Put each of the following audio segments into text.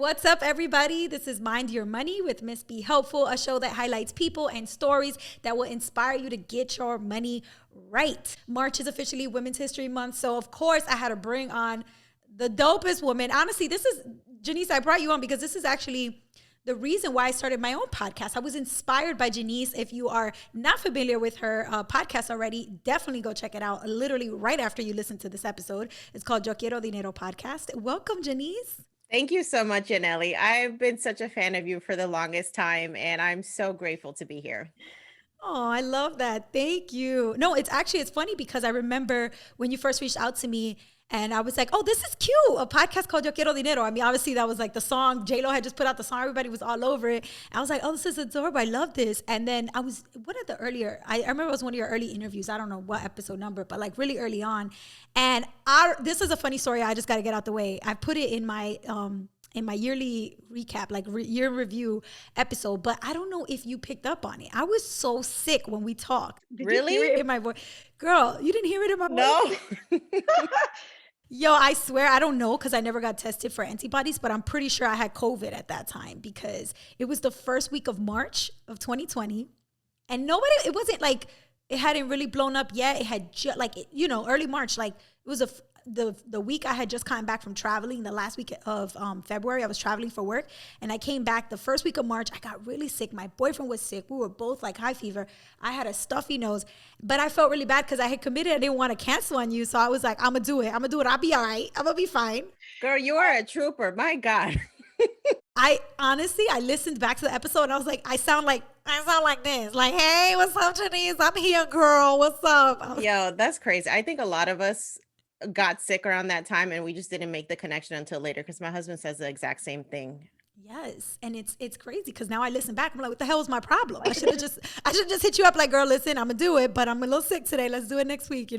What's up, everybody? This is Mind Your Money with Miss Be Helpful, a show that highlights people and stories that will inspire you to get your money right. March is officially Women's History Month, so of course I had to bring on the dopest woman. Honestly, this is Jannese. I brought you on because this is actually the reason why I started my own podcast. I was inspired by Jannese. If you are not familiar with her podcast already, definitely go check it out. Literally right after you listen to this episode. It's called Quiero, Dinero podcast. Welcome, Jannese. Thank you so much, Jannese. I've been such a fan of you for the longest time, and I'm so grateful to be here. Oh, I love that. Thank you. No, it's funny because I remember when you first reached out to me and I was like, oh, this is cute. A podcast called Yo Quiero Dinero. I mean, obviously that was like the song. J-Lo had just put out the song. Everybody was all over it. I was like, oh, this is adorable. I love this. And then I was one of the earlier, I remember it was one of your early interviews. I don't know what episode number, but like really early on. And this is a funny story. I just got to get out the way. I put it in my yearly recap, like year review episode, but I don't know if you picked up on it. I was so sick when we talked. Did Really? you hear it in my voice? Girl, you didn't hear it in my voice? No. Yo, I swear I don't know because I never got tested for antibodies, but I'm pretty sure I had COVID at that time because it was the first week of March of 2020. And it wasn't like it hadn't really blown up yet. It had early March, like it was the week I had just come back from traveling. The last week of February, I was traveling for work, and I came back the first week of March. I got really sick. My boyfriend was sick. We were both like high fever. I had a stuffy nose, but I felt really bad because I had committed. I didn't want to cancel on you, so I was like, I'm gonna do it. I'll be all right. I'm gonna be fine. Girl, you are a trooper. My God. I listened back to the episode and I was like, I sound like this. Like, hey, what's up, Jannese? I'm here, girl. What's up? Yo, that's crazy. I think a lot of us got sick around that time and we just didn't make the connection until later because my husband says the exact same thing. Yes, and it's crazy because now I listen back. I'm like, what the hell is my problem? I should just hit you up like, girl, listen, I'm gonna do it, but I'm a little sick today. Let's do it next week,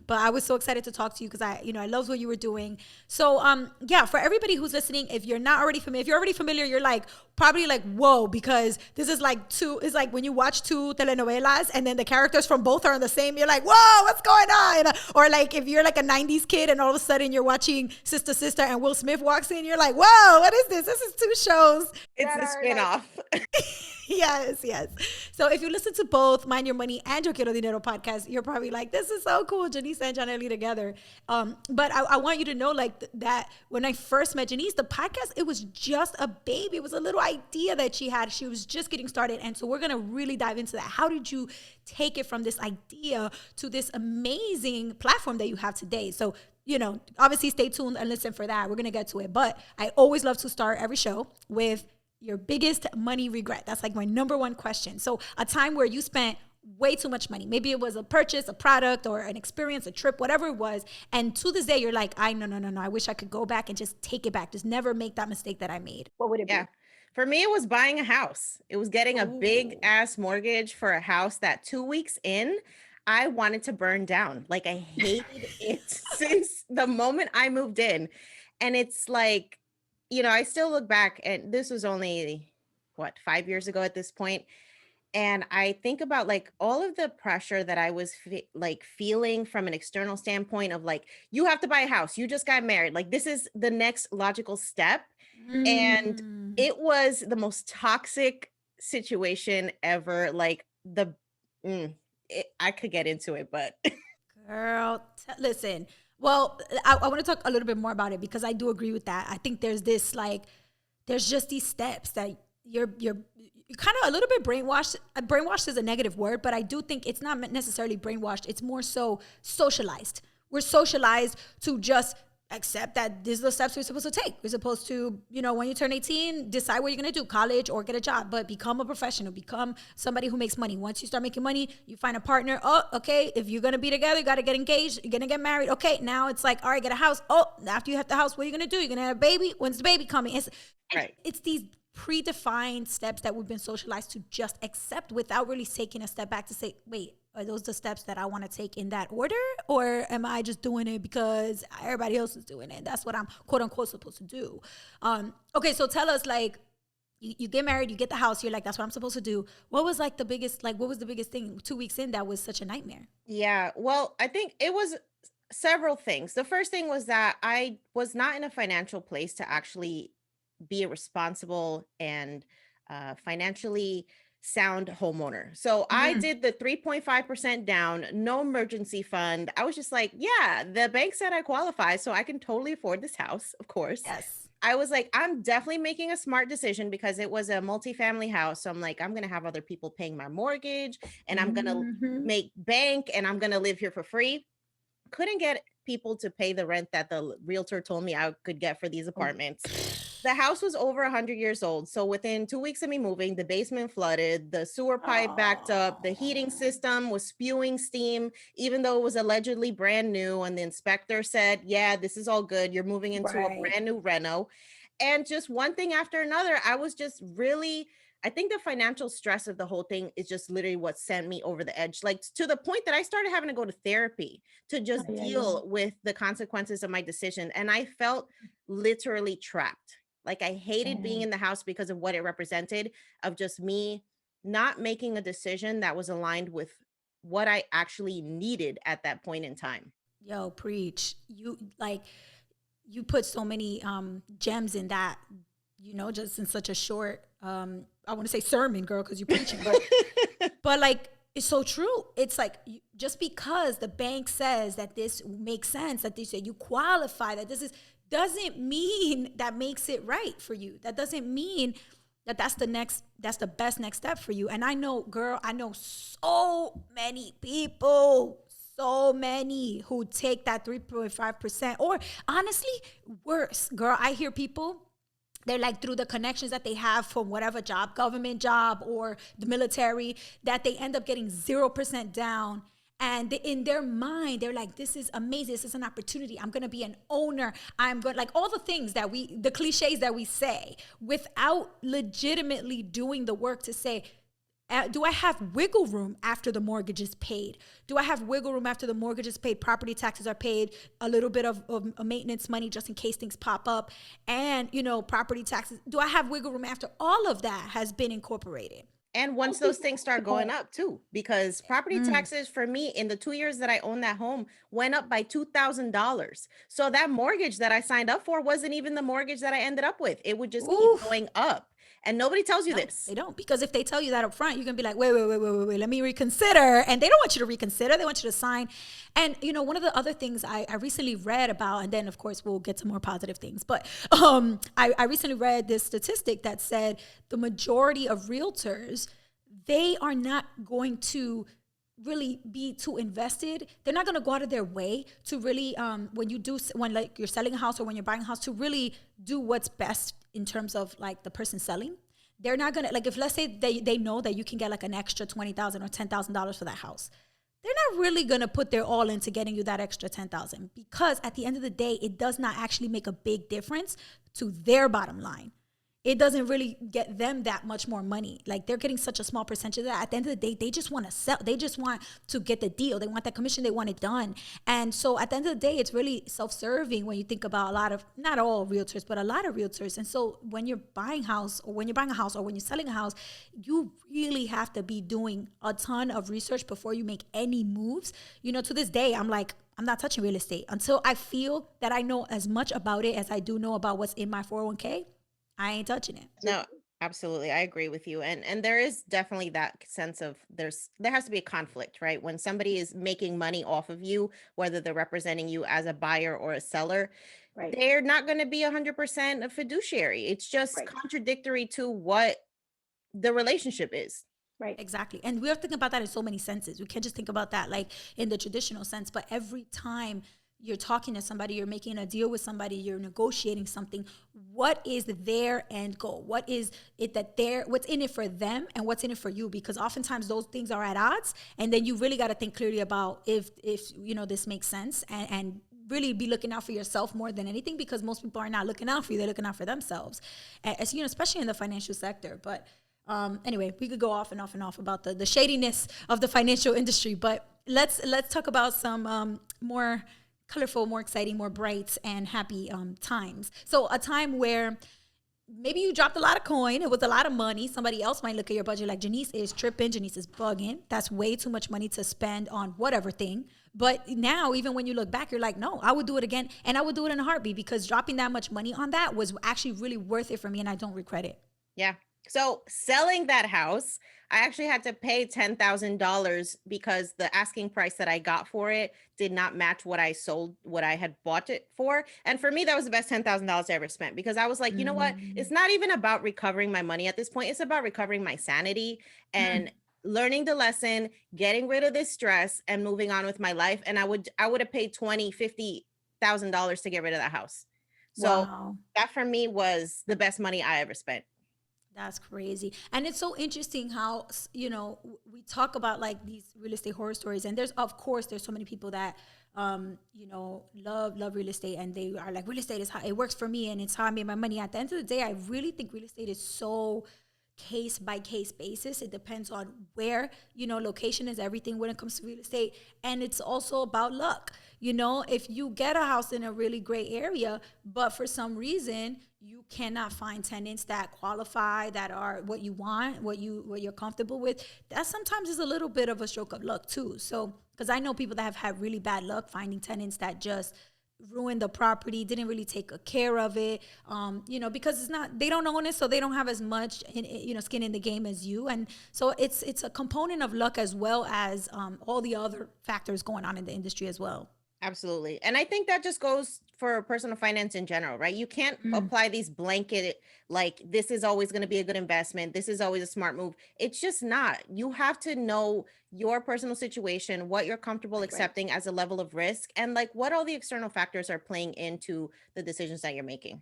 But I was so excited to talk to you because I loved what you were doing. So yeah, for everybody who's listening, if you're not already familiar, if you're already familiar, you're like probably like, whoa, because this is like it's like when you watch two telenovelas and then the characters from both are in the same, you're like, whoa, what's going on? Or like if you're like a 90s kid and all of a sudden you're watching Sister Sister and Will Smith walks in, you're like, whoa, what is this? This is two shows. It's a spinoff. Yes. So if you listen to both Mind Your Money and Yo Quiero Dinero podcast, you're probably like, this is so cool, Jannese and Jannese together. But I want you to know like that when I first met Jannese, the podcast, it was just a baby. It was a little idea that she had. She was just getting started. And so we're going to really dive into that. How did you take it from this idea to this amazing platform that you have today? So obviously stay tuned and listen for that. We're going to get to it. But I always love to start every show with your biggest money regret. That's like my number one question. So a time where you spent way too much money. Maybe it was a purchase, a product, or an experience, a trip, whatever it was. And to this day, you're like, no. I wish I could go back and just take it back. Just never make that mistake that I made. What would it be? Yeah. For me, it was buying a house. It was getting a big ass mortgage for a house that 2 weeks in, I wanted to burn down. Like I hated it since the moment I moved in. And it's like, I still look back and this was only 5 years ago at this point. And I think about like all of the pressure that I was feeling from an external standpoint of like, you have to buy a house. You just got married. Like this is the next logical step. And it was the most toxic situation ever. Like I could get into it, but girl, listen. Well, I want to talk a little bit more about it because I do agree with that. I think there's just these steps that you're kind of a little bit brainwashed. Brainwashed is a negative word, but I do think it's not necessarily brainwashed. It's more so socialized. We're socialized to just accept that these are the steps we're supposed to take. We're supposed to, when you turn 18, decide what you're going to do, college or get a job, but become a professional, become somebody who makes money. Once you start making money, you find a partner. Oh, okay. If you're going to be together, you got to get engaged. You're going to get married. Okay. Now it's like, all right, get a house. Oh, after you have the house, what are you going to do? You're going to have a baby. When's the baby coming? It's these predefined steps that we've been socialized to just accept without really taking a step back to say, wait, are those the steps that I want to take in that order? Or am I just doing it because everybody else is doing it? That's what I'm quote unquote supposed to do. Okay, so tell us, like, you get married, you get the house, you're like, that's what I'm supposed to do. What was the biggest thing 2 weeks in that was such a nightmare? Yeah, well, I think it was several things. The first thing was that I was not in a financial place to actually be a responsible and financially sound homeowner. So I did the 3.5% down, no emergency fund. I was just like, yeah, the bank said I qualify, so I can totally afford this house, of course. Yes. I was like, I'm definitely making a smart decision because it was a multifamily house. So I'm like, I'm going to have other people paying my mortgage and I'm going to make bank and I'm going to live here for free. Couldn't get people to pay the rent that the realtor told me I could get for these apartments. The house was over 100 years old. So within 2 weeks of me moving, the basement flooded, the sewer pipe backed up, the heating system was spewing steam, even though it was allegedly brand new. And the inspector said, yeah, this is all good. You're moving into a brand new reno. And just one thing after another, I was just really, I think the financial stress of the whole thing is just literally what sent me over the edge, like to the point that I started having to go to therapy to just deal with the consequences of my decision. And I felt literally trapped. Like I hated being in the house because of what it represented, of just me not making a decision that was aligned with what I actually needed at that point in time. Yo, preach. You put so many gems in that, just in such a short I want to say sermon, girl, because you're preaching, but like it's so true. It's like just because the bank says that this makes sense, that they say you qualify, that this is, doesn't mean that makes it right for you. That doesn't mean that that's the best next step for you. And I know, girl, I know so many people, so many who take that 3.5%, or honestly, worse, girl. I hear people, they're like through the connections that they have from whatever job, government job or the military, that they end up getting 0% down. And in their mind, they're like, this is amazing. This is an opportunity. I'm going to be an owner. I'm going, like all the things that the cliches that we say without legitimately doing the work to say, do I have wiggle room after the mortgage is paid? Do I have wiggle room after the mortgage is paid? Property taxes are paid, a little bit of maintenance money just in case things pop up, and property taxes. Do I have wiggle room after all of that has been incorporated? And once those things start going up too, because property taxes for me in the 2 years that I owned that home went up by $2,000. So that mortgage that I signed up for wasn't even the mortgage that I ended up with. It would just keep going up. And nobody tells you this. They don't, because if they tell you that up front, you're going to be like, wait, let me reconsider. And they don't want you to reconsider. They want you to sign. And, one of the other things I recently read about, and then, of course, we'll get to more positive things. But I recently read this statistic that said the majority of realtors, they are not going to really be too invested. They're not going to go out of their way to really, when like you're selling a house or when you're buying a house, to really do what's best in terms of like the person selling. They're not going to, like, if let's say they know that you can get like an extra $20,000 or $10,000 for that house, they're not really going to put their all into getting you that extra $10,000, because at the end of the day, it does not actually make a big difference to their bottom line. It doesn't really get them that much more money. Like, they're getting such a small percentage of that. At the end of the day, they just want to sell. They just want to get the deal. They want that commission. They want it done. And so at the end of the day, it's really self-serving when you think about a lot of, not all realtors, but a lot of realtors. And so when you're buying a house or when you're selling a house, you really have to be doing a ton of research before you make any moves. To this day, I'm like, I'm not touching real estate until I feel that I know as much about it as I do know about what's in my 401k. I ain't touching it. No, absolutely. I agree with you. And there is definitely that sense of there has to be a conflict, right? When somebody is making money off of you, whether they're representing you as a buyer or a seller, right, they're not going to be 100% a fiduciary. It's just contradictory to what the relationship is. Right. Exactly. And we have to think about that in so many senses. We can't just think about that like in the traditional sense, but every time you're talking to somebody, you're making a deal with somebody, you're negotiating something, what is their end goal? What is it that what's in it for them and what's in it for you? Because oftentimes those things are at odds. And then you really got to think clearly about if this makes sense, and really be looking out for yourself more than anything, because most people are not looking out for you. They're looking out for themselves, as especially in the financial sector. But anyway, we could go off and off about the shadiness of the financial industry, but let's talk about some more colorful, more exciting, more bright and happy times. So a time where maybe you dropped a lot of coin. It was a lot of money. Somebody else might look at your budget like, Jannese is tripping. Jannese is bugging. That's way too much money to spend on whatever thing. But now, even when you look back, you're like, no, I would do it again. And I would do it in a heartbeat, because dropping that much money on that was actually really worth it for me. And I don't regret it. Yeah. So selling that house, I actually had to pay $10,000 because the asking price that I got for it did not match what I had bought it for. And for me, that was the best $10,000 I ever spent, because I was like, you know what? Mm. It's not even about recovering my money at this point. It's about recovering my sanity Mm. and learning the lesson, getting rid of this stress and moving on with my life. And I would have paid $50,000 to get rid of that house. So Wow. that for me was the best money I ever spent. That's crazy. And it's so interesting how, we talk about like these real estate horror stories. And of course, there's so many people that, love real estate, and they are like, real estate is how it works for me, and it's how I made my money. At the end of the day, I really think real estate is so case by case basis. It depends on where, location is everything when it comes to real estate. And it's also about luck. If you get a house in a really great area, but for some reason you cannot find tenants that qualify, that are what you want, what you're comfortable with, that sometimes is a little bit of a stroke of luck too. So, because I know people that have had really bad luck finding tenants that just ruined the property, didn't really take care of it, because they don't own it, so they don't have as much skin in the game as you. And so it's a component of luck, as well as all the other factors going on in the industry as well. Absolutely. And I think that just goes for personal finance in general, right? You can't apply these blanket, like, this is always going to be a good investment. This is always a smart move. It's just not. You have to know your personal situation, what you're comfortable Right. accepting as a level of risk, and like what all the external factors are playing into the decisions that you're making.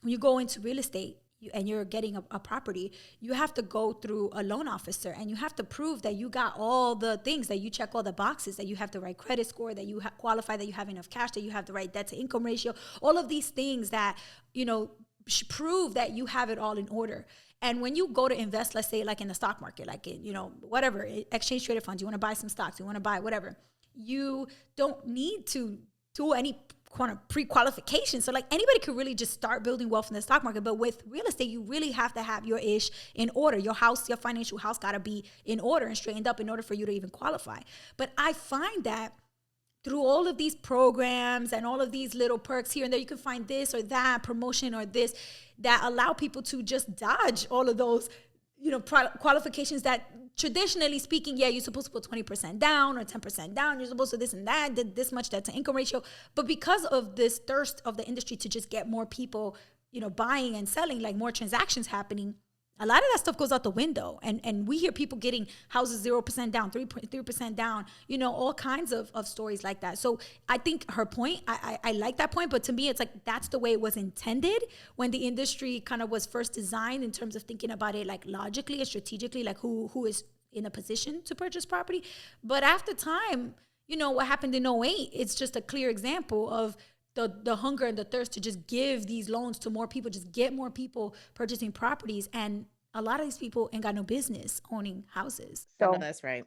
When you go into real estate, and you're getting a property, you have to go through a loan officer, and you have to prove that you got all the things, that you check all the boxes, that you have the right credit score, that you qualify, that you have enough cash, that you have the right debt to income ratio, all of these things that, prove that you have it all in order. And when you go to invest, let's say like in the stock market, like in, whatever, exchange traded funds, you want to buy some stocks, you want to buy whatever, you don't need to do any kind of pre-qualification. So like anybody could really just start building wealth in the stock market. But with real estate, you really have to have your ish in order. Your house, your financial house got to be in order and straightened up in order for you to even qualify. But I find that through all of these programs and all of these little perks here and there, you can find this or that promotion or this that allow people to just dodge all of those, qualifications that, traditionally speaking, yeah, you're supposed to put 20% down or 10% down. You're supposed to this and that, did this much debt to income ratio. But because of this thirst of the industry to just get more people, buying and selling, like more transactions happening, a lot of that stuff goes out the window. And we hear people getting houses 0% down, 3% down, all kinds of stories like that. So I think her point, I like that point, but to me, it's like, that's the way it was intended when the industry kind of was first designed, in terms of thinking about it like logically and strategically, like who is in a position to purchase property. But after time, what happened in '08, it's just a clear example of the hunger and the thirst to just give these loans to more people, just get more people purchasing properties. And a lot of these people ain't got no business owning houses. No, So that's right.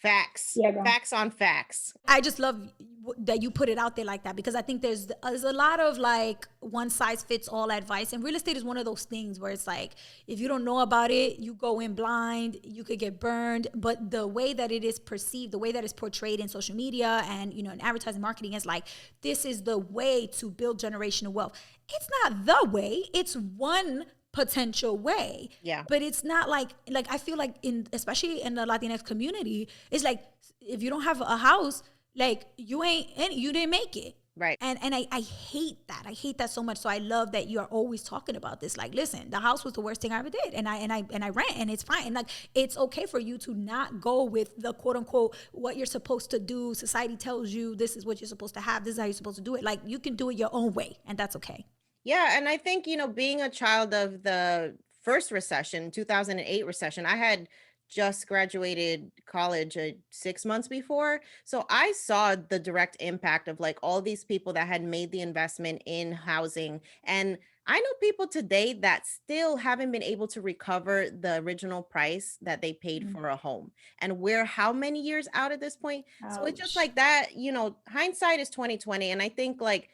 Facts. yeah, girl. Facts on facts. I just love that you put it out there like that, because I think there's a lot of like one size fits all advice. And real estate is one of those things where it's like, if you don't know about it, you go in blind, you could get burned. But the way that it is perceived, the way that it's portrayed in social media and, in advertising marketing, is like, this is the way to build generational wealth. It's not the way, it's one potential way. Yeah. But it's not like I feel like especially in the Latinx community, it's like, if you don't have a house, like you didn't make it. Right. And I hate that. I hate that so much. So I love that you are always talking about this. Like, listen, the house was the worst thing I ever did. And I rent, and it's fine. And like, it's okay for you to not go with the quote unquote what you're supposed to do. Society tells you this is what you're supposed to have. This is how you're supposed to do it. Like, you can do it your own way, and that's okay. Yeah. And I think, being a child of the first recession, 2008 recession, I had just graduated college 6 months before. So I saw the direct impact of like all these people that had made the investment in housing. And I know people today that still haven't been able to recover the original price that they paid for a home. And we're how many years out at this point? So it's just Ouch. like that, hindsight is 2020. And I think like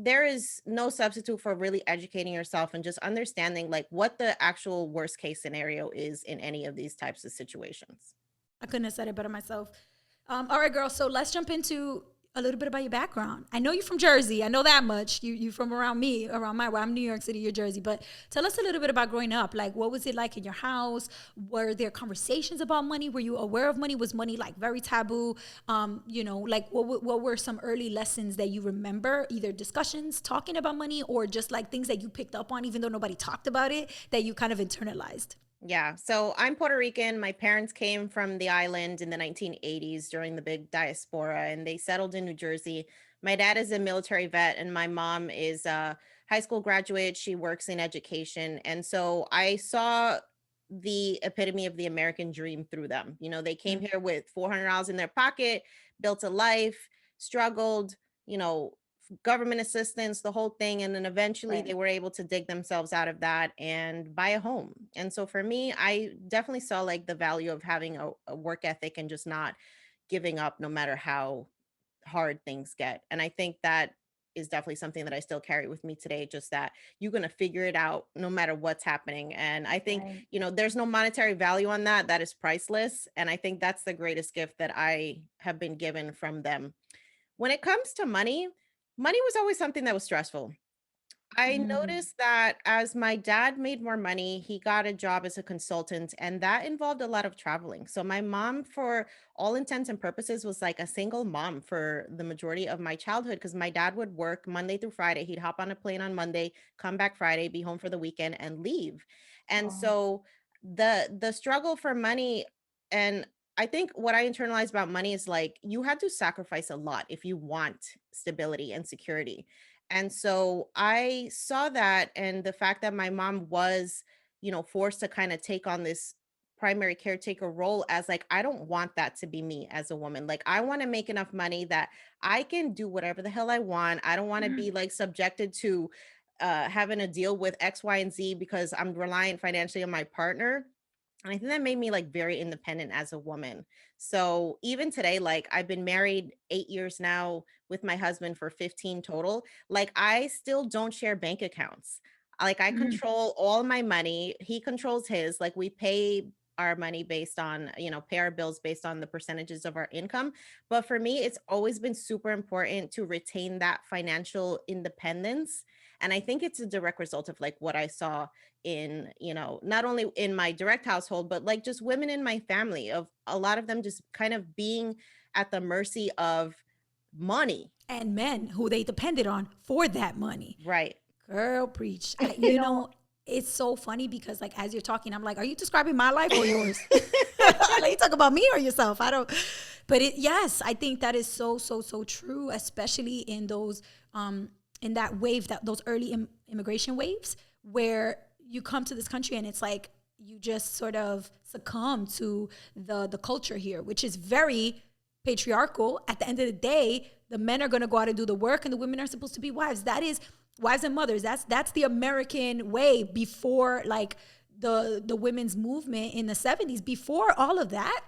there is no substitute for really educating yourself and just understanding like what the actual worst case scenario is in any of these types of situations. I couldn't have said it better myself. All right, girl. So let's jump into a little bit about your background. I know you're from Jersey. I know that much. You from around me, around my where I'm New York City, you're Jersey. But tell us a little bit about growing up. Like, what was it like in your house? Were there conversations about money? Were you aware of money? Was money like very taboo? Like what were some early lessons that you remember? Either discussions talking about money or just like things that you picked up on, even though nobody talked about it, that you kind of internalized. Yeah. So I'm Puerto Rican. My parents came from the island in the 1980s during the big diaspora, and they settled in New Jersey. My dad is a military vet, and my mom is a high school graduate. She works in education. And so I saw the epitome of the American dream through them. They came here with $400 in their pocket, built a life, struggled, you know, government assistance, the whole thing. And then eventually they were able to dig themselves out of that and buy a home. And so for me, I definitely saw like the value of having a work ethic and just not giving up no matter how hard things get. And I think that is definitely something that I still carry with me today, just that you're going to figure it out no matter what's happening. And I think, Right. there's no monetary value on that. That is priceless. And I think that's the greatest gift that I have been given from them. When it comes to money, money was always something that was stressful. I Mm. noticed that as my dad made more money, he got a job as a consultant, and that involved a lot of traveling. So, my mom, for all intents and purposes, was like a single mom for the majority of my childhood because my dad would work Monday through Friday. He'd hop on a plane on Monday, come back Friday, be home for the weekend, and leave. And Oh. so, the struggle for money, and I think what I internalized about money is like you had to sacrifice a lot if you want stability and security. And so I saw that, and the fact that my mom was, forced to kind of take on this primary caretaker role, as like, I don't want that to be me as a woman. Like, I want to make enough money that I can do whatever the hell I want. I don't want to be like subjected to having to deal with X, Y, and Z because I'm reliant financially on my partner. And I think that made me like very independent as a woman. So even today, like I've been married 8 years now with my husband for 15 total. Like I still don't share bank accounts. Like I Mm. control all my money. He controls his. Like we pay our money based on, pay our bills based on the percentages of our income. But for me, it's always been super important to retain that financial independence. And I think it's a direct result of like what I saw in, not only in my direct household, but like just women in my family, of a lot of them just kind of being at the mercy of money. And men who they depended on for that money. Right. Girl, preach. You know, It's so funny because like as you're talking, I'm like, are you describing my life or yours? Like you talk about me or yourself. I don't. But yes, I think that is so true, especially in those in that wave, that those early immigration waves where you come to this country and it's like you just sort of succumb to the culture here, which is very patriarchal. At the end of the day, the men are going to go out and do the work and the women are supposed to be wives. That is wives and mothers. That's the American way before like the women's movement in the 70s. Before all of that,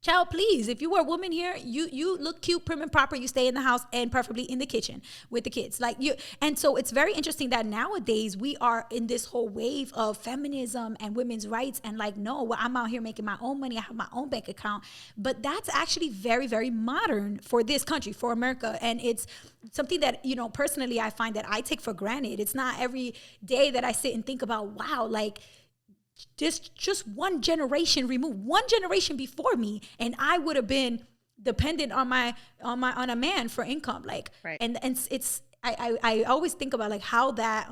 child, please, if you were a woman here, you look cute, prim and proper. You stay in the house and preferably in the kitchen with the kids. Like you, and so it's very interesting that nowadays we are in this whole wave of feminism and women's rights. And like, no, well, I'm out here making my own money. I have my own bank account. But that's actually very modern for this country, for America. And it's something that, personally, I find that I take for granted. It's not every day that I sit and think about, wow, like, just one generation removed, one generation before me, and I would have been dependent on a man for income. Like, Right. and it's I always think about like how that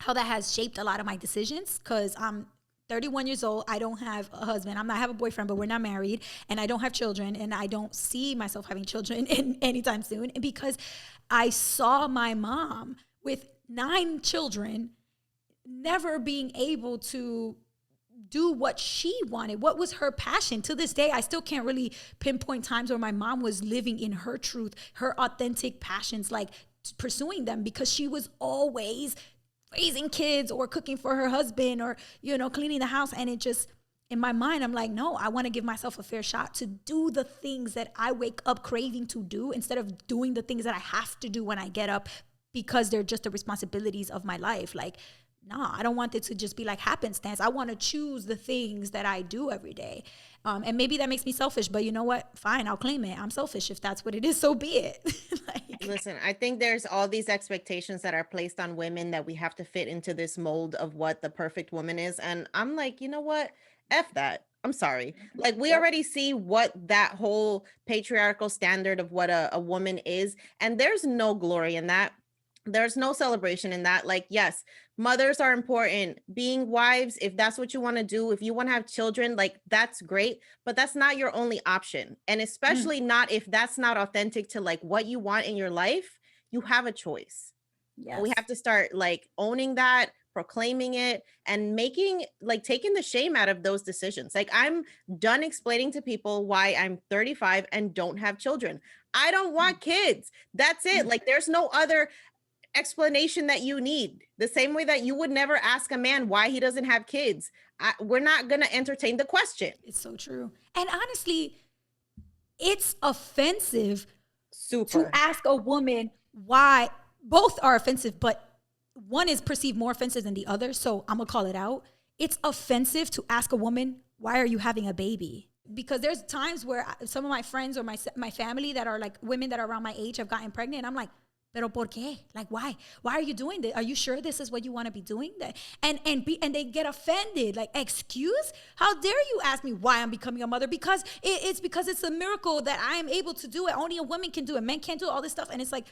has shaped a lot of my decisions, because I'm 31 years old. I don't have a husband. I have a boyfriend, but we're not married, and I don't have children, and I don't see myself having children anytime soon. And because I saw my mom with 9 children never being able to do what she wanted, what was her passion. To this day, I still can't really pinpoint times where my mom was living in her truth, her authentic passions, like pursuing them, because she was always raising kids or cooking for her husband or, cleaning the house. And it just, in my mind, I'm like, no, I want to give myself a fair shot to do the things that I wake up craving to do, instead of doing the things that I have to do when I get up because they're just the responsibilities of my life. Like, I don't want it to just be like happenstance. I want to choose the things that I do every day. And maybe that makes me selfish, but you know what? Fine, I'll claim it. I'm selfish. If that's what it is, so be it. Like, Listen, I think there's all these expectations that are placed on women that we have to fit into this mold of what the perfect woman is. And I'm like, you know what? F that. I'm sorry. Like, we yep. already see what that whole patriarchal standard of what a woman is. And there's no glory in that. There's no celebration in that. Like, yes, mothers are important. Being wives, if that's what you want to do, if you want to have children, like, that's great, but that's not your only option. And Mm, especially not if that's not authentic to like what you want in your life. You have a choice. And we have yes. to start like owning that, proclaiming it, and making like taking the shame out of those decisions. Like, I'm done explaining to people why I'm 35 and don't have children. I don't Mm, want kids. That's it. mm. Like, there's no other explanation that you need. The same way that you would never ask a man why he doesn't have kids. We're not going to entertain the question. It's so true. And honestly, it's offensive to Super. ask a woman why. Both are offensive, but one is perceived more offensive than the other. So I'm gonna call it out. It's offensive to ask a woman, why are you having a baby? Because there's times where some of my friends or my family that are like women that are around my age have gotten pregnant. And I'm like, pero por qué? Like, why? Why are you doing this? Are you sure this is what you want to be doing? And they get offended. Like, excuse? How dare you ask me why I'm becoming a mother? Because it's a miracle that I am able to do it. Only a woman can do it. Men can't do all this stuff. And it's like,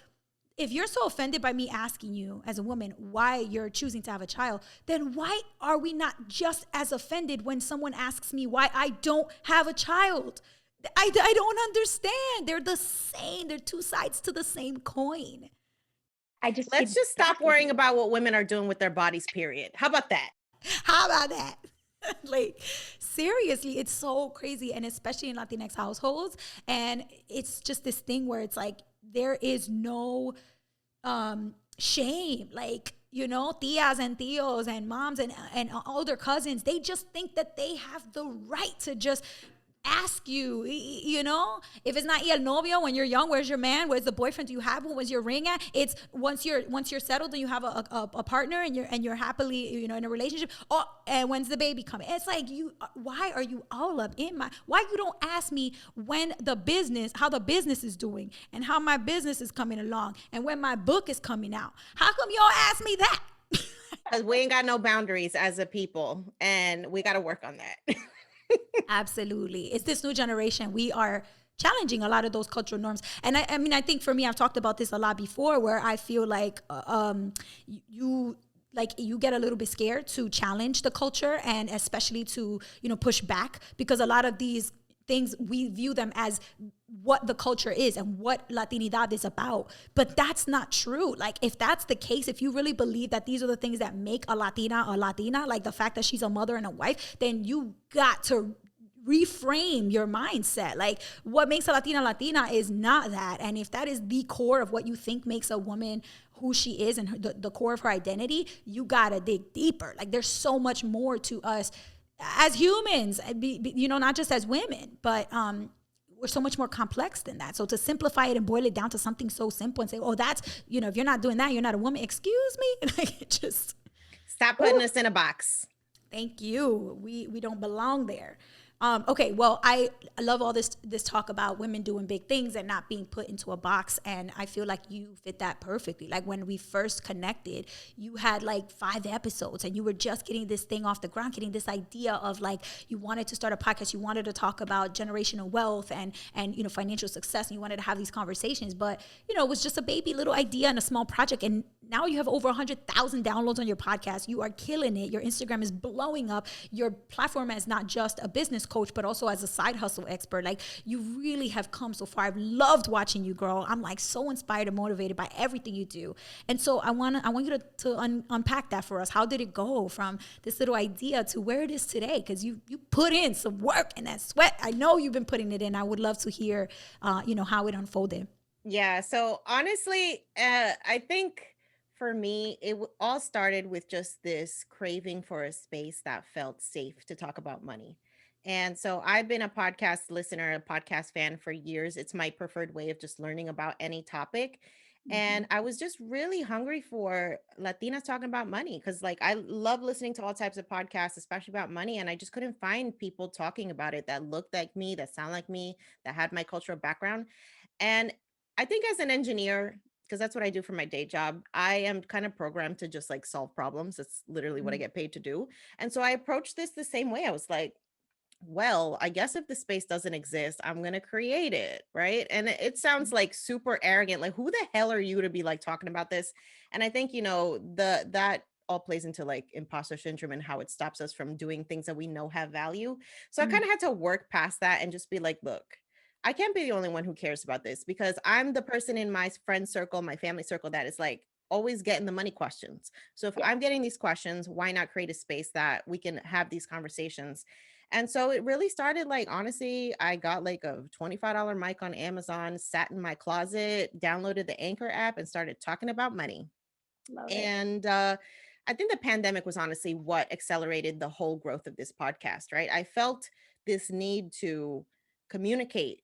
if you're so offended by me asking you as a woman why you're choosing to have a child, then why are we not just as offended when someone asks me why I don't have a child? I don't understand. They're the same. They're two sides to the same coin. I just Let's it just stop baffles worrying me. about what women are doing with their bodies, period. How about that? How about that? Like, seriously, it's so crazy. And especially in Latinx households. And it's just this thing where it's like, there is no shame. Like, you know, tias and tios and moms and older cousins, they just think that they have the right to just ask you, you know, if it's not el novio when you're young, where's your man? Where's the boyfriend? Do you have one? Where's your ring at? It's once you're settled and you have a partner and you're happily, you know, in a relationship. Oh, and when's the baby coming? It's like, why are you all up in my? Why you don't ask me how the business is doing and how my business is coming along and when my book is coming out? How come you don't ask me that? Because we ain't got no boundaries as a people, and we got to work on that. Absolutely. It's this new generation. We are challenging a lot of those cultural norms. And I mean, I think for me, I've talked about this a lot before where I feel like you get a little bit scared to challenge the culture and especially to, you know, push back because a lot of these things we view them as what the culture is and what Latinidad is about. But that's not true. Like, if that's the case, if you really believe that these are the things that make a Latina, like the fact that she's a mother and a wife, then you got to reframe your mindset. Like, what makes a Latina is not that. And if that is the core of what you think makes a woman who she is and the core of her identity, you gotta dig deeper. Like, there's so much more to us as humans, you know, not just as women, but we're so much more complex than that. So to simplify it and boil it down to something so simple and say, oh, that's, you know, if you're not doing that, you're not a woman. Excuse me. Like, it just, Stop putting us in a box. thank you. We don't belong there. Okay, well, I love all this talk about women doing big things and not being put into a box, and I feel like you fit that perfectly. Like, when we first connected, you had like 5 episodes, and you were just getting this thing off the ground, getting this idea of like you wanted to start a podcast, you wanted to talk about generational wealth and you know, financial success, and you wanted to have these conversations, but you know, it was just a baby little idea and a small project, and now you have over 100,000 downloads on your podcast. You are killing it. Your Instagram is blowing up. Your platform is not just a business coach, but also as a side hustle expert. Like, you really have come so far. I've loved watching you, girl. I'm like so inspired and motivated by everything you do. And so I want you to unpack that for us. How did it go from this little idea to where it is today? Because you put in some work and that sweat. I know you've been putting it in. I would love to hear, you know, how it unfolded. Yeah. So honestly, I think for me, it all started with just this craving for a space that felt safe to talk about money. And so I've been a podcast listener, a podcast fan for years. It's my preferred way of just learning about any topic. And I was just really hungry for Latinas talking about money because, like, I love listening to all types of podcasts, especially about money. And I just couldn't find people talking about it that looked like me, that sound like me, that had my cultural background. And I think as an engineer, because that's what I do for my day job, I am kind of programmed to just like solve problems. That's literally what I Mm. get paid to do. And so I approached this the same way. I was like, well, I guess if the space doesn't exist, I'm going to create it. Right. And it sounds like super arrogant. Like, who the hell are you to be like talking about this? And I think, that all plays into like imposter syndrome and how it stops us from doing things that we know have value. So I Mm. kind of had to work past that and just be like, look, I can't be the only one who cares about this because I'm the person in my friend circle, my family circle that is like always getting the money questions. So if Yeah. I'm getting these questions, why not create a space that we can have these conversations? And so it really started like, honestly, I got like a $25 mic on Amazon, sat in my closet, downloaded the Anchor app, and started talking about money. Love it. And I think the pandemic was honestly what accelerated the whole growth of this podcast, right? I felt this need to communicate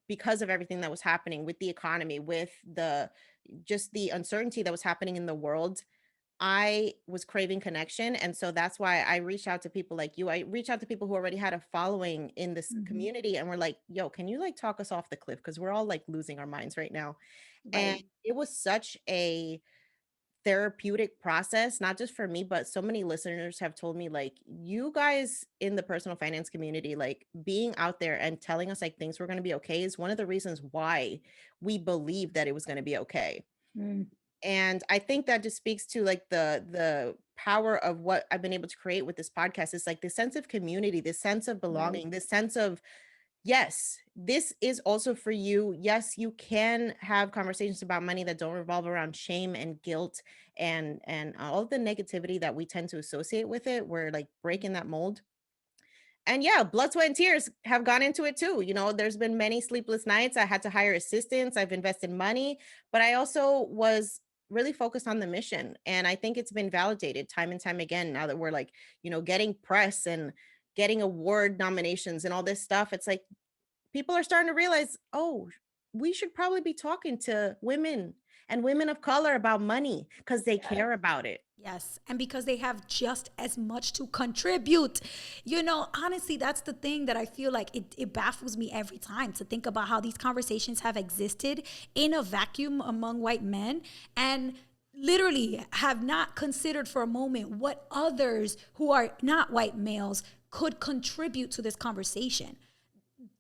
because of everything that was happening with the economy, with the just the uncertainty that was happening in the world. I was craving connection. And so that's why I reached out to people like you. I reached out to people who already had a following in this Hmm. community and were like, yo, can you like talk us off the cliff? Because we're all like losing our minds right now. And Right. it was such a therapeutic process, not just for me, but so many listeners have told me, like, you guys in the personal finance community, like being out there and telling us like things were going to be okay is one of the reasons why we believed that it was going to be okay. Mm. And I think that just speaks to like the power of what I've been able to create with this podcast is like this sense of community, this sense of Right. belonging, this sense of, yes, this is also for you. Yes, you can have conversations about money that don't revolve around shame and guilt and all of the negativity that we tend to associate with it. We're like breaking that mold. And yeah, blood, sweat, and tears have gone into it too. There's been many sleepless nights. I had to hire assistants. I've invested money, but I also was really focused on the mission. And I think it's been validated time and time again now that we're like, getting press and getting award nominations and all this stuff. It's like people are starting to realize, oh, we should probably be talking to women and women of color about money because they Yes. care about it. Yes. And because they have just as much to contribute. Honestly, that's the thing that I feel like it baffles me every time to think about how these conversations have existed in a vacuum among white men and literally have not considered for a moment what others who are not white males could contribute to this conversation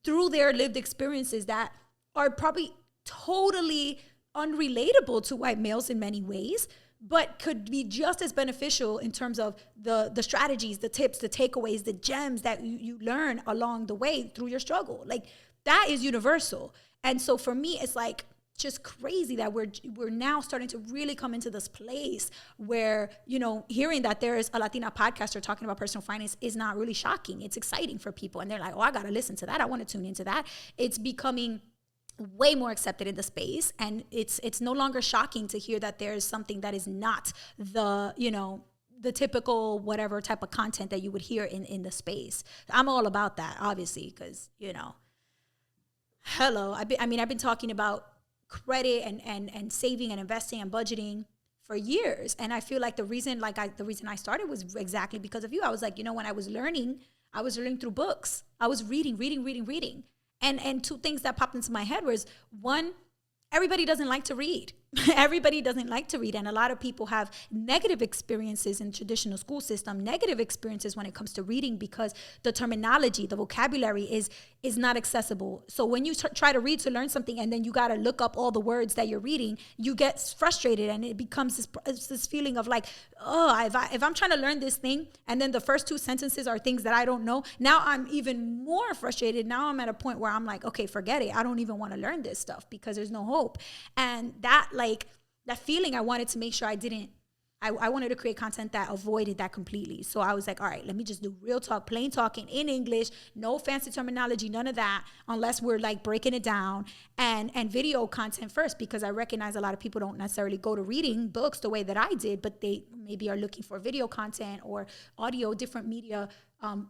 through their lived experiences that are probably totally unrelatable to white males in many ways, but could be just as beneficial in terms of the strategies, the tips, the takeaways, the gems that you learn along the way through your struggle. Like that is universal. And so for me, it's like just crazy that we're now starting to really come into this place where hearing that there is a Latina podcaster talking about personal finance is not really shocking. It's exciting for people, and they're like, oh, I gotta listen to that, I want to tune into that. It's becoming way more accepted in the space, and it's no longer shocking to hear that there's something that is not the typical whatever type of content that you would hear in the space. I'm all about that, obviously, because hello, I've been talking about credit and saving and investing and budgeting for years. And I feel like the reason I started was exactly because of you. I was like, when I was learning through books. I was reading. And two things that popped into my head was, one, everybody doesn't like to read. Everybody doesn't like to read. And a lot of people have negative experiences in traditional school system, negative experiences when it comes to reading because the terminology, the vocabulary is not accessible. So when you try to read to learn something and then you got to look up all the words that you're reading, you get frustrated and it becomes this feeling of like, oh, if I'm trying to learn this thing and then the first two sentences are things that I don't know, now I'm even more frustrated. Now I'm at a point where I'm like, okay, forget it. I don't even want to learn this stuff because there's no hope. And that feeling, I wanted to make sure I wanted to create content that avoided that completely. So I was like, all right, let me just do real talk, plain talking in English, no fancy terminology, none of that, unless we're like breaking it down, and video content first, because I recognize a lot of people don't necessarily go to reading books the way that I did, but they maybe are looking for video content or audio, different media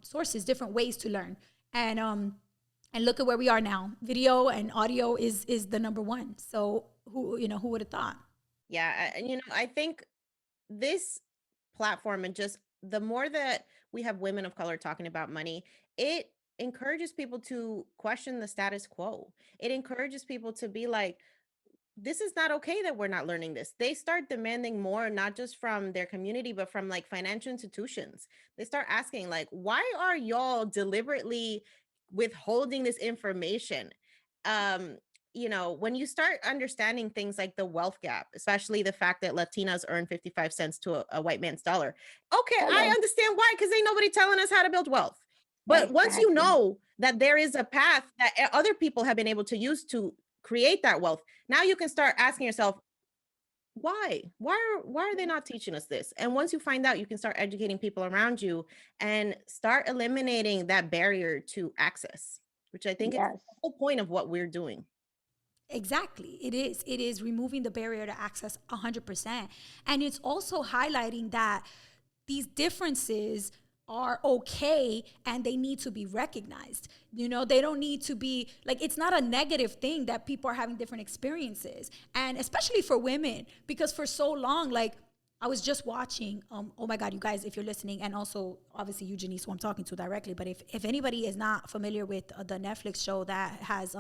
sources, different ways to learn. And look at where we are now. Video and audio is the number one. So who would have thought? Yeah, and I think this platform and just the more that we have women of color talking about money, it encourages people to question the status quo. It encourages people to be like, this is not okay that we're not learning this. They start demanding more, not just from their community, but from like financial institutions. They start asking, like, why are y'all deliberately withholding this information? Um, when you start understanding things like the wealth gap, especially the fact that Latinas earn 55 cents to a white man's dollar. Okay, I Hello. understand why, because ain't nobody telling us how to build wealth. But once you Exactly. know that there is a path that other people have been able to use to create that wealth, now you can start asking yourself, why are they not teaching us this? And once you find out, you can start educating people around you and start eliminating that barrier to access, which I think is Yes. the whole point of what we're doing. Exactly. It is removing the barrier to access 100%. And it's also highlighting that these differences are okay and they need to be recognized. They don't need to be like, it's not a negative thing that people are having different experiences. And especially for women, because for so long, like, I was just watching, oh my God, you guys, if you're listening, and also obviously you, Jannese, who I'm talking to directly, but if anybody is not familiar with the Netflix show that has,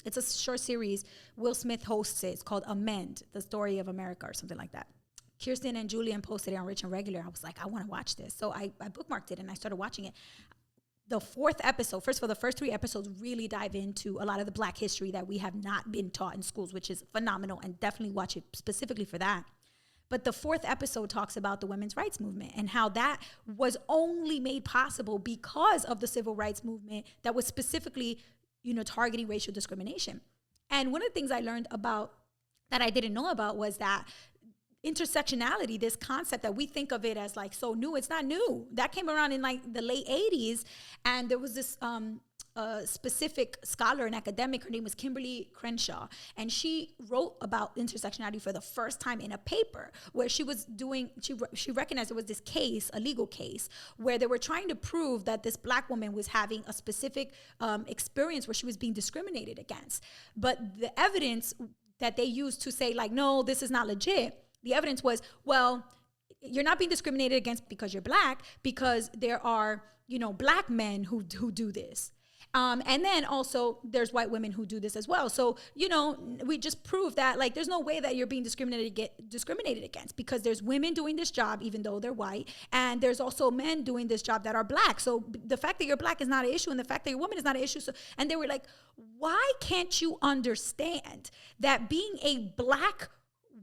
it's a short series, Will Smith hosts it. It's called Amend, the Story of America or something like that. Kirsten and Julian posted it on Rich and Regular. I was like, I want to watch this. So I bookmarked it and I started watching it. The fourth episode, first of all, the first 3 episodes really dive into a lot of the Black history that we have not been taught in schools, which is phenomenal, and definitely watch it specifically for that. But the 4th episode talks about the women's rights movement and how that was only made possible because of the civil rights movement that was specifically, targeting racial discrimination. And one of the things I learned about that I didn't know about was that intersectionality, this concept that we think of it as like so new, it's not new. That came around in like the late 80s. And there was this specific scholar and academic, her name was Kimberly Crenshaw, and she wrote about intersectionality for the first time in a paper where she recognized there was this case, a legal case, where they were trying to prove that this Black woman was having a specific experience where she was being discriminated against. But the evidence that they used to say like, no, this is not legit, the evidence was, well, you're not being discriminated against because you're Black, because there are, Black men who do this. And then also there's white women who do this as well. So, we just proved that like, there's no way that you're being discriminated against, because there's women doing this job, even though they're white. And there's also men doing this job that are Black. So the fact that you're Black is not an issue. And the fact that you're a woman is not an issue. So, and they were like, why can't you understand that being a Black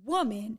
woman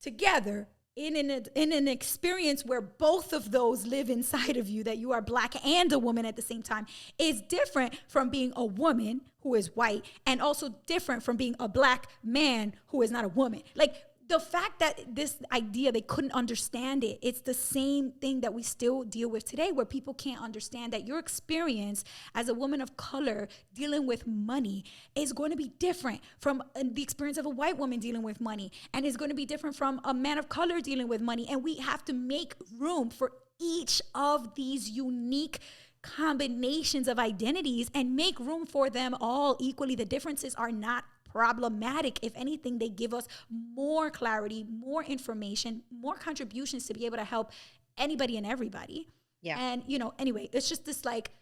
together in an experience where both of those live inside of you, that you are Black and a woman at the same time, is different from being a woman who is white, and also different from being a Black man who is not a woman. Like, the fact that this idea, they couldn't understand it, it's the same thing that we still deal with today, where people can't understand that your experience as a woman of color dealing with money is going to be different from the experience of a white woman dealing with money, and is going to be different from a man of color dealing with money. And we have to make room for each of these unique combinations of identities and make room for them all equally. The differences are not problematic. If anything, they give us more clarity, more information, more contributions to be able to help anybody and everybody. Yeah. And, anyway, it's just this, like,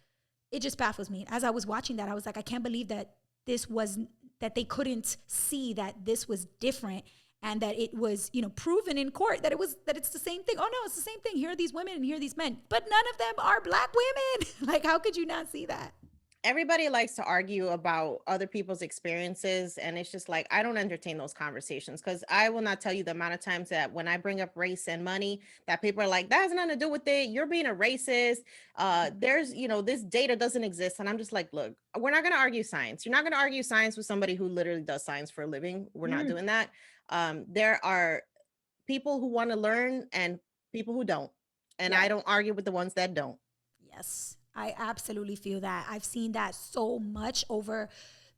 it just baffles me. As I was watching that, I was like, I can't believe that that they couldn't see that this was different, and that it was, proven in court that it's the same thing. Oh no, it's the same thing. Here are these women and here are these men, but none of them are Black women. Like, how could you not see that? Everybody likes to argue about other people's experiences, and it's just like, I don't entertain those conversations, because I will not tell you the amount of times that when I bring up race and money, that people are like, that has nothing to do with it, you're being a racist, there's this data doesn't exist. And I'm just like, look, we're not going to argue science. You're not going to argue science with somebody who literally does science for a living. We're not doing that. There are people who want to learn and people who don't, and I don't argue with the ones that don't. Yes, I absolutely feel that. I've seen that so much over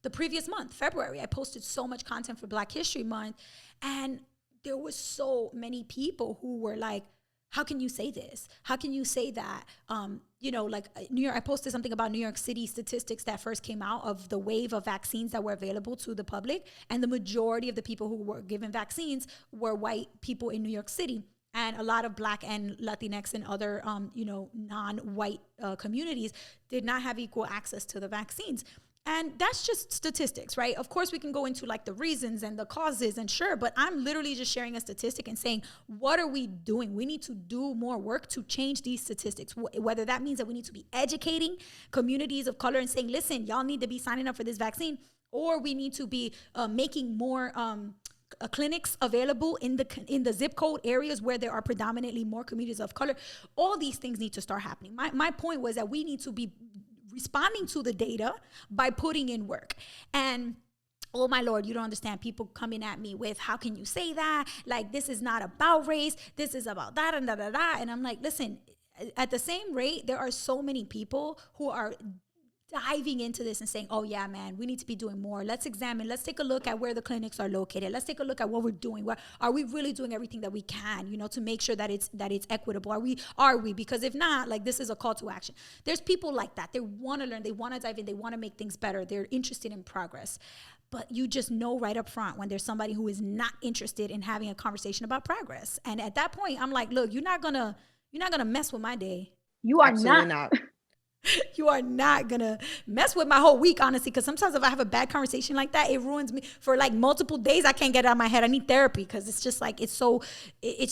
the previous month, February. I posted so much content for Black History Month, and there was so many people who were like, how can you say this? How can you say that? Like New York, I posted something about New York City statistics that first came out of the wave of vaccines that were available to the public. And the majority of the people who were given vaccines were white people in New York City. And a lot of Black and Latinx and other, non-white communities did not have equal access to the vaccines. And that's just statistics, right? Of course, we can go into like the reasons and the causes, and sure, but I'm literally just sharing a statistic and saying, what are we doing? We need to do more work to change these statistics, whether that means that we need to be educating communities of color and saying, listen, y'all need to be signing up for this vaccine, or we need to be making more clinics available in the zip code areas where there are predominantly more communities of color. All these things need to start happening. My point was that we need to be responding to the data by putting in work. And oh my Lord, you don't understand. People coming at me with, how can you say that? Like, this is not about race. This is about that and da da da. And I'm like, listen, at the same rate, there are so many people who are diving into this and saying, oh yeah, man, we need to be doing more. Let's take a look at where the clinics are located. Let's take a look at what we're doing. Are we really doing everything that we can, to make sure that it's equitable? Are we? Because if not, like, this is a call to action. There's people like that. They want to learn. They want to dive in. They want to make things better. They're interested in progress. But you just know right up front when there's somebody who is not interested in having a conversation about progress. And at that point, I'm like, look, you're not gonna mess with my day. You are not. You are not gonna mess with my whole week, honestly, because sometimes if I have a bad conversation like that, it ruins me for like multiple days. I can't get it out of my head. I need therapy because it's just like, it's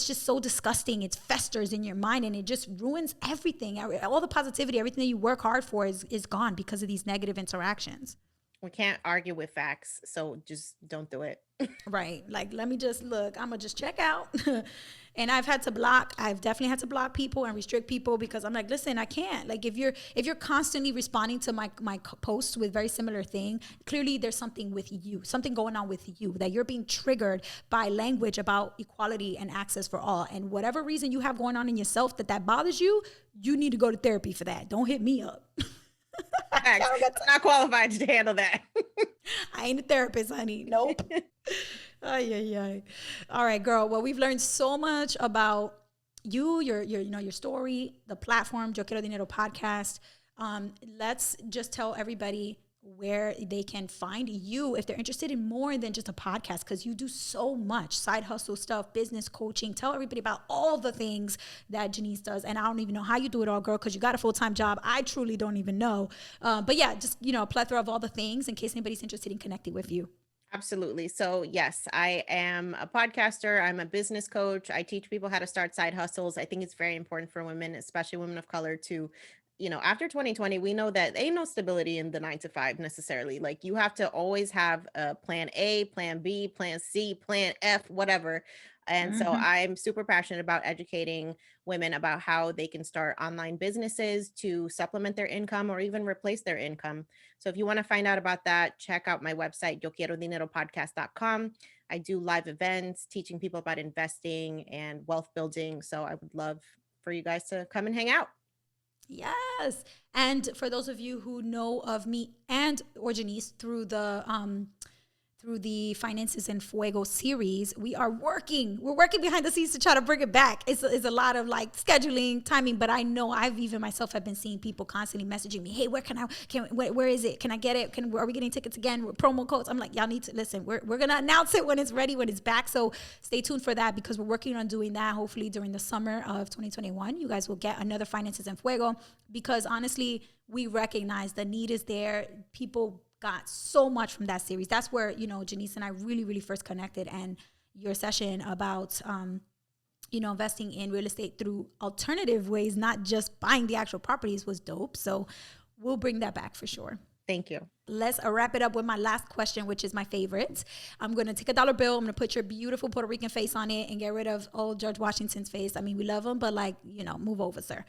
just so disgusting. It festers in your mind and it just ruins everything. All the positivity, everything that you work hard for is gone because of these negative interactions. We can't argue with facts, so just don't do it. Right. Like, let me just look. I'm going to just check out. And I've definitely had to block people and restrict people because I'm like, listen, I can't. Like, if you're constantly responding to my posts with very similar thing, clearly there's something with you, something going on with you, that you're being triggered by language about equality and access for all. And whatever reason you have going on in yourself that bothers you, you need to go to therapy for that. Don't hit me up. I'm not qualified to handle that. I ain't a therapist, honey. Nope. Ay. All right, girl. Well, we've learned so much about you, your story, the platform, Yo Quiero Dinero podcast. Let's just tell everybody where they can find you if they're interested in more than just a podcast, because you do so much side hustle stuff, business coaching. Tell everybody about all the things that Jannese does. And I don't even know how you do it all, girl, because you got a full-time job. I truly don't even know. But yeah, just, a plethora of all the things in case anybody's interested in connecting with you. Absolutely. So yes, I am a podcaster. I'm a business coach. I teach people how to start side hustles. I think it's very important for women, especially women of color, to after 2020, we know that ain't no stability in the 9-to-5 necessarily. Like, you have to always have a plan A, plan B, plan C, plan F, whatever. And so I'm super passionate about educating women about how they can start online businesses to supplement their income or even replace their income. So if you want to find out about that, check out my website, YoQuieroDineroPodcast.com. I do live events teaching people about investing and wealth building. So I would love for you guys to come and hang out. Yes. And for those of you who know of me or Jannese through the Finances en Fuego series, we're working behind the scenes to try to bring it back. It's a lot of like scheduling, timing, but I know I've even myself have been seeing people constantly messaging me, hey, where is it? Can I get it? Are we getting tickets again with promo codes? I'm like, y'all need to listen. We're going to announce it when it's ready, when it's back. So stay tuned for that, because we're working on doing that. Hopefully during the summer of 2021, you guys will get another Finances en Fuego, because honestly, we recognize the need is there. People got so much from that series. That's where, Jannese and I really, really first connected. And your session about, investing in real estate through alternative ways, not just buying the actual properties, was dope. So we'll bring that back for sure. Thank you. Let's wrap it up with my last question, which is my favorite. I'm going to take $1 bill. I'm going to put your beautiful Puerto Rican face on it and get rid of old George Washington's face. I mean, we love him, but move over, sir.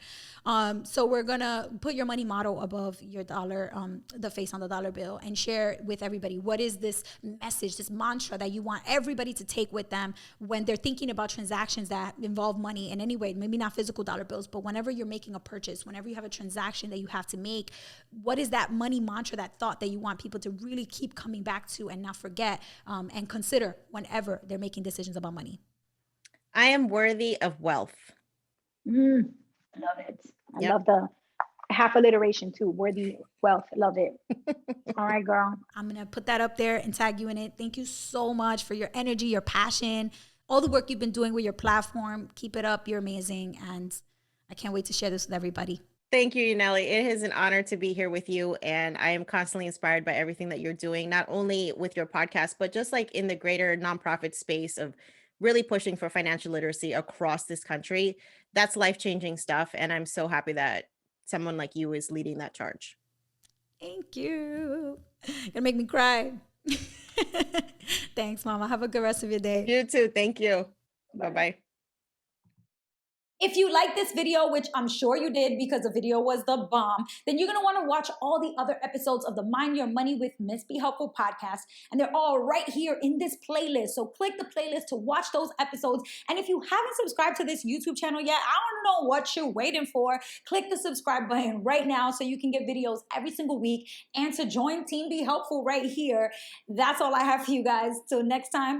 So we're going to put your money motto above your dollar, the face on the $1 bill, and share with everybody, what is this message, this mantra that you want everybody to take with them when they're thinking about transactions that involve money in any way, maybe not physical dollar bills, but whenever you're making a purchase, whenever you have a transaction that you have to make, what is that money mantra, that thought that you want people to really keep coming back to and not forget, and consider whenever they're making decisions about money? I am worthy of wealth. Love it. I Yep. love the half alliteration too. Worthy wealth. Love it. All right, girl. I'm going to put that up there and tag you in it. Thank you so much for your energy, your passion, all the work you've been doing with your platform. Keep it up. You're amazing. And I can't wait to share this with everybody. Thank you, Yaneli. It is an honor to be here with you. And I am constantly inspired by everything that you're doing, not only with your podcast, but just like in the greater nonprofit space of really pushing for financial literacy across this country. That's life-changing stuff. And I'm so happy that someone like you is leading that charge. Thank you. Gonna make me cry. Thanks, Mama. Have a good rest of your day. You too. Thank you. Bye-bye. If you like this video, which I'm sure you did because the video was the bomb, then you're going to want to watch all the other episodes of the Mind Your Money with MissBeHelpful podcast. And they're all right here in this playlist. So click the playlist to watch those episodes. And if you haven't subscribed to this YouTube channel yet, I don't know what you're waiting for. Click the subscribe button right now so you can get videos every single week and to join Team Be Helpful right here. That's all I have for you guys. Till next time.